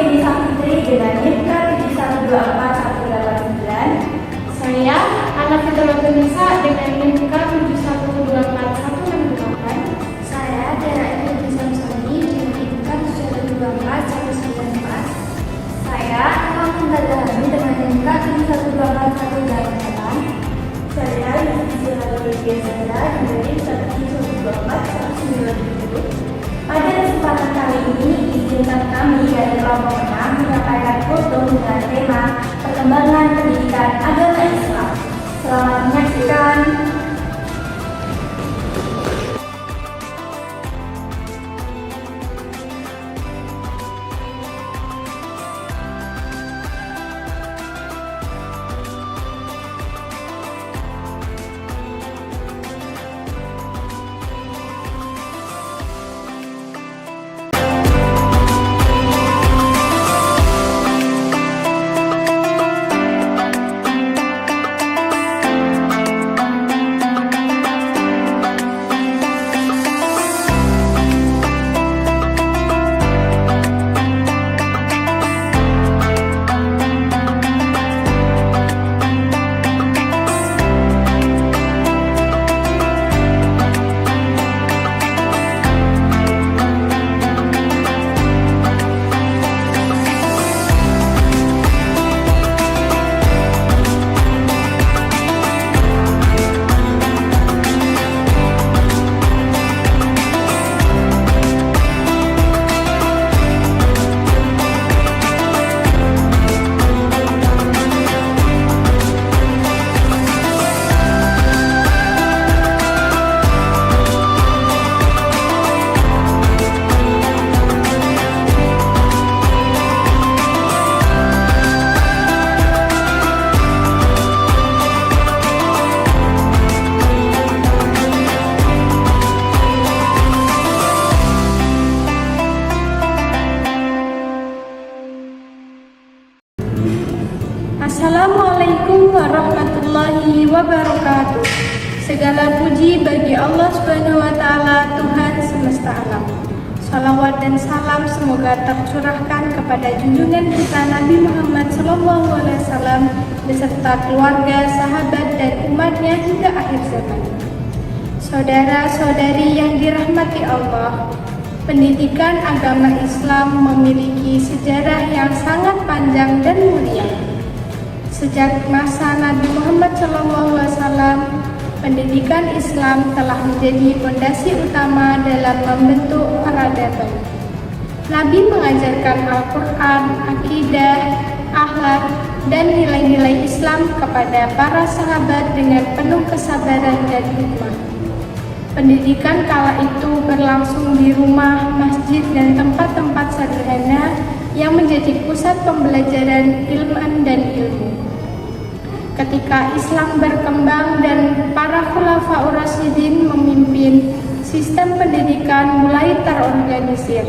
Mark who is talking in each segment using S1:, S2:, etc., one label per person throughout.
S1: Dewi Safitri dengan NIM K71241189.
S2: Saya Anak Fitrul Nisa dengan NIM K71241168.
S3: Saya Dera Ibu Samsoni dengan NIM K71241194.
S1: Saya Muhammad Dahami dengan NIM K71241188. Saya Yusuf Zahra Zahra dengan NIM K71241190. Pada kesempatan kali ini, izinkan kami dari kelompok 6 menyampaikan foto dengan tema perkembangan pendidikan agama Islam. Selamat menyaksikan.
S2: Assalamualaikum warahmatullahi wabarakatuh. Segala puji bagi Allah Subhanahu wa Ta'ala, Tuhan semesta alam. Salawat dan salam semoga tercurahkan kepada junjungan kita Nabi Muhammad SAW beserta keluarga, sahabat dan umatnya hingga akhir zaman. Saudara-saudari yang dirahmati Allah, pendidikan agama Islam memiliki sejarah yang sangat panjang dan mulia. Sejak masa Nabi Muhammad SAW, pendidikan Islam telah menjadi fondasi utama dalam membentuk peradaban. Nabi mengajarkan Al-Quran, akidah, akhlak, dan nilai-nilai Islam kepada para sahabat dengan penuh kesabaran dan hikmah. Pendidikan kala itu berlangsung di rumah, masjid, dan tempat-tempat sederhana yang menjadi pusat pembelajaran ilmu dan ilmu. Ketika Islam berkembang dan para khulafaur rasyidin memimpin, sistem pendidikan mulai terorganisir.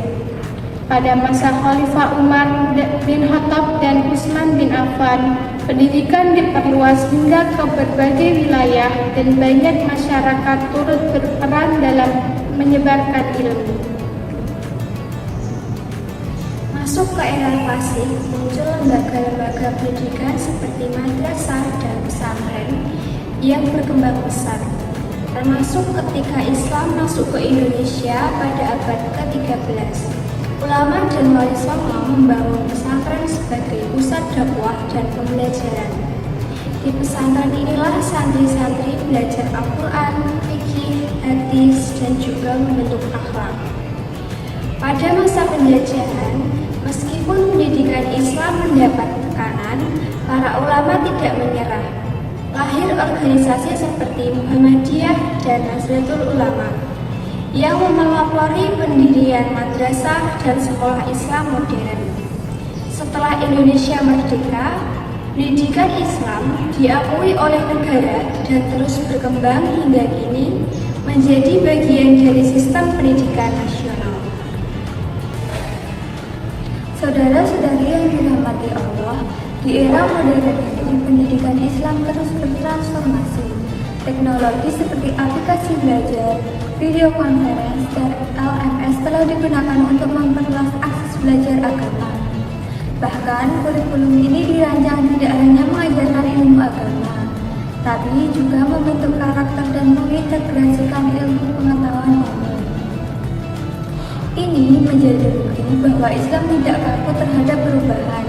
S2: Pada masa Khalifah Umar bin Khattab dan Utsman bin Affan, pendidikan diperluas hingga ke berbagai wilayah dan banyak masyarakat turut berperan dalam menyebarkan ilmu.
S3: Masuk ke era klasik, muncul lembaga-lembaga pendidikan seperti madrasah dan pesantren yang berkembang pesat, termasuk ketika Islam masuk ke Indonesia pada abad ke-13. Ulama dan wali songo membangun pesantren sebagai pusat dakwah dan pembelajaran. Di pesantren inilah santri-santri belajar Al-Quran, fikih, hadis, dan juga membentuk akhlak. Pada masa penjajahan, meskipun pendidikan Islam mendapat tekanan, para ulama tidak menyerah. Lahir organisasi seperti Muhammadiyah dan Nahdlatul Ulama yang memelopori pendirian madrasah dan sekolah Islam modern. Setelah Indonesia merdeka, pendidikan Islam diakui oleh negara dan terus berkembang hingga kini menjadi bagian dari sistem pendidikan nasional. Saudara-saudari yang dirahmati Allah, di era modern ini pendidikan Islam terus bertransformasi. Teknologi seperti aplikasi belajar, video conference, dan LMS telah digunakan untuk memperluas akses belajar agama. Bahkan kurikulum ini dirancang tidak hanya mengajarkan ilmu agama, tapi juga membentuk karakter dan mengintegrasikan ilmu pengetahuan umum. Ini menjadi bukti bahwa Islam tidak kaku terhadap perubahan.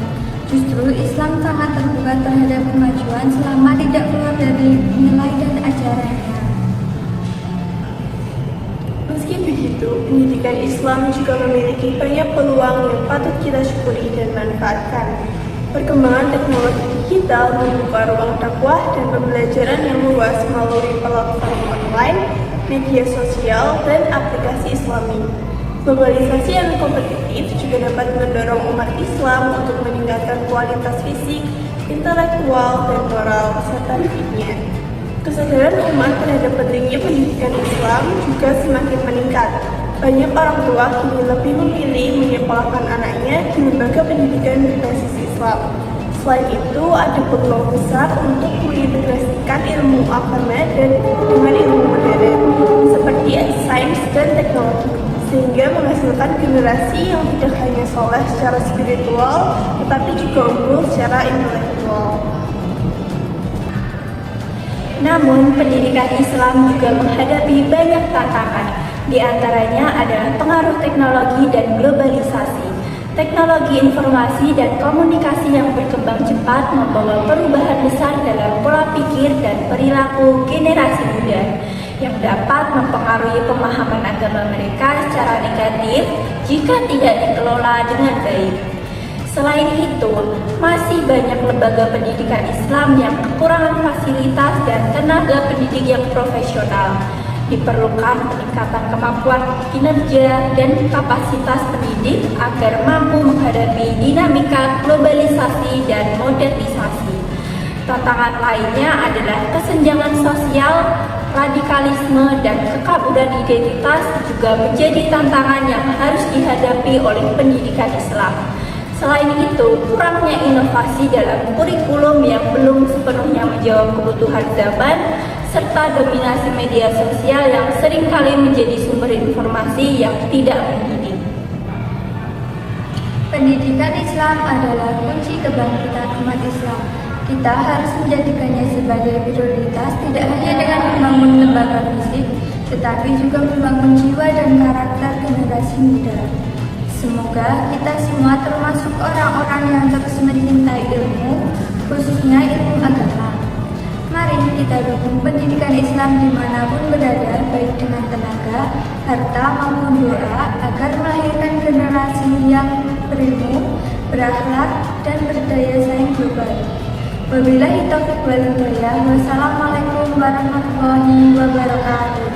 S3: Justru Islam sangat terbuka terhadap kemajuan selama tidak keluar dari nilai dan ajarannya.
S4: Meski begitu, pendidikan Islam juga memiliki banyak peluang yang patut kita syukuri dan manfaatkan. Perkembangan teknologi digital membuka ruang dakwah dan pembelajaran yang luas melalui platform online, media sosial, dan aplikasi Islami. Globalisasi yang kompetitif juga dapat mendorong umat Islam untuk meningkatkan kualitas fisik, intelektual, dan moral, serta dirinya. Kesadaran umat terhadap pentingnya pendidikan Islam juga semakin meningkat. Banyak orang tua kini lebih memilih menyekolahkan anaknya di lembaga pendidikan berbasis Islam. Selain itu, ada peluang besar untuk mengintegrasikan ilmu agama dan dengan ilmu modern, seperti sains dan teknologi, sehingga menghasilkan generasi yang tidak hanya soleh secara spiritual, tetapi juga unggul secara intelektual.
S1: Namun, pendidikan Islam juga menghadapi banyak tantangan. Di antaranya adalah pengaruh teknologi dan globalisasi. Teknologi informasi dan komunikasi yang berkembang cepat membawa perubahan besar dalam pola pikir dan perilaku generasi muda, yang dapat mempengaruhi pemahaman agama mereka secara negatif jika tidak dikelola dengan baik. Selain itu, masih banyak lembaga pendidikan Islam yang kekurangan fasilitas dan tenaga pendidik yang profesional. Diperlukan peningkatan kemampuan kinerja dan kapasitas pendidik agar mampu menghadapi dinamika globalisasi dan modernisasi. Tantangan lainnya adalah kesenjangan sosial, radikalisme, dan kekaburan identitas juga menjadi tantangan yang harus dihadapi oleh pendidikan Islam. Selain itu, kurangnya inovasi dalam kurikulum yang belum sepenuhnya menjawab kebutuhan zaman, serta dominasi media sosial yang seringkali menjadi sumber informasi yang tidak mendidik.
S3: Pendidikan Islam adalah kunci kebangkitan umat Islam. Kita harus menjadikannya sebagai prioritas tidak hanya dengan membangun lembaga fisik, tetapi juga membangun jiwa dan karakter generasi muda. Semoga kita semua termasuk orang-orang yang terus mencintai ilmu, khususnya ilmu agama. Mari kita dukung pendidikan Islam dimanapun berada, baik dengan tenaga, harta maupun doa, agar melahirkan generasi yang berilmu, berakhlak, dan berdaya saing global. Wabillahi taufiq wal hidayah. Wassalamualaikum warahmatullahi wabarakatuh.